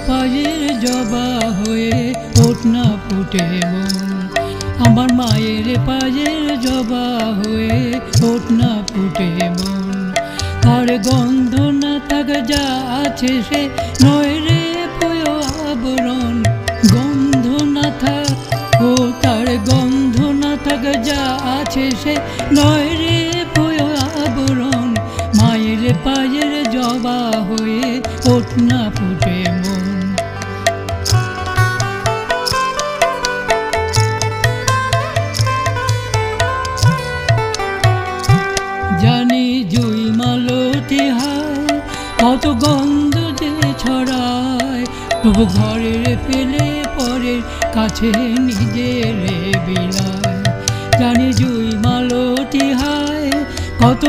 পায়ের জবা হয়ে ওঠ না ফুটে মন, আমার মায়ের পায়ের জবা হয়ে ওঠ না ফুটে মন। তার গন্ধ না থাক যা আছে সে নয় রে পয় আবরণ, গন্ধ না থাক ও তার গন্ধ না থাক যা আছে সে নয় রে পয় আবরণ, মায়ের পায়ের জবা হয়ে ওঠ না ফুটে মন। জানি জুই মালতী হায় কত গন্ধ যে ছড়ায়, তবু ঘরের ফেলে পরের কাছে নিজের বিলায়। জানি জুই মালতী হায় কত